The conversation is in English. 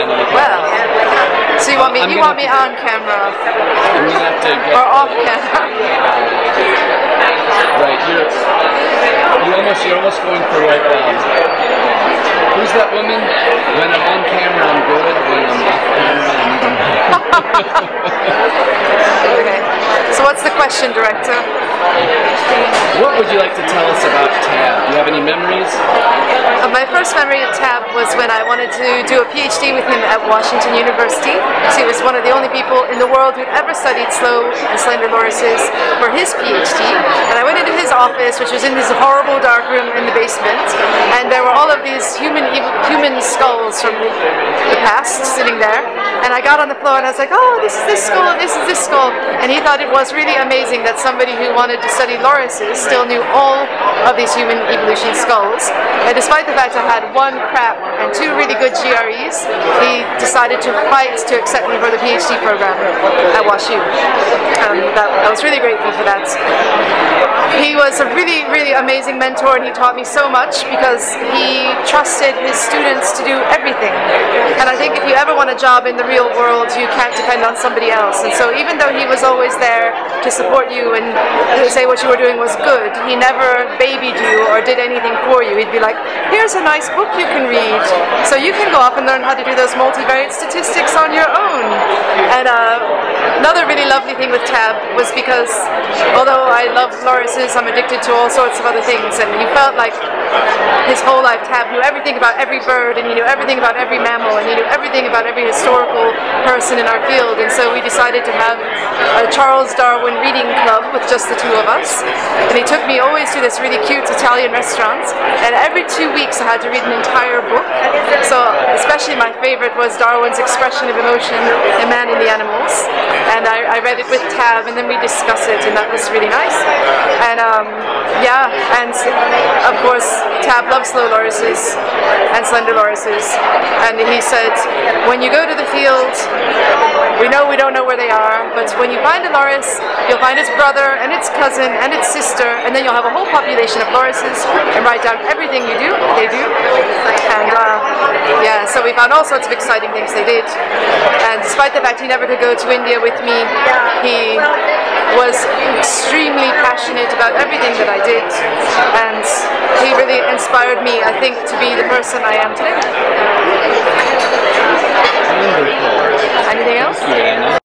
Well, so you want me on camera? I'm gonna have to get or off camera? Right, you're almost going for like who's that woman? When I'm on camera I'm good, when I'm off camera I'm even Okay. So what's the question, director? What would you like to tell us about Tab? Do you have any memories? My first memory of Tab was when I wanted to do a PhD with him at Washington University. He was one of the only people in the world who'd ever studied slow and slender lorises for his PhD. And I went into his office, which was in this horrible dark room in the basement, and there were all of these human skulls from the past sitting there. And I got on the floor and I was like, oh, this is this skull, this is this skull. And he thought it was really amazing that somebody who wanted to study lorises still knew all of these human evolution skulls. And despite the fact I had one crap and two really good GREs, he decided to fight to accept me for the PhD program at WashU. I was really grateful for that. He was a really, really amazing mentor, and he taught me so much because he trusted his students to do everything. And I think if you ever want a job in the real world, you can't depend on somebody else. And so even though he was always there to support you and say what you were doing was good, he never babied you or did anything for you. He'd be like, here's a nice book you can read, so you can go off and learn how to do those multivariate statistics on your own. And another really lovely thing with Tab was because although I love lorises, I'm addicted to all sorts of other things, and you felt like his whole life Tab knew everything about every bird, and he knew everything about every mammal, and he knew everything about every historical person in our field. And so we decided to have a Charles Darwin reading club with just the two of us, and he took me always to this really cute Italian restaurant, and every 2 weeks I had to read an entire book. So especially my favorite was Darwin's Expression of Emotion in Man and the Animals, and I read it with Tab, and then we discussed it, and that was really nice. And yeah, and of course Tab loves slow lorises and slender lorises, and he said, when you go to the field, we don't know where they are, but when you find a loris, you'll find its brother and its cousin and its sister, and then you'll have a whole population of lorises, and write down everything they do. And yeah, so we found all sorts of exciting things they did. And despite the fact he never could go to India with me, he was extremely passionate about everything that I did, and he really inspired me, I think, to be the person I am today. Wonderful. Anything else? Yeah,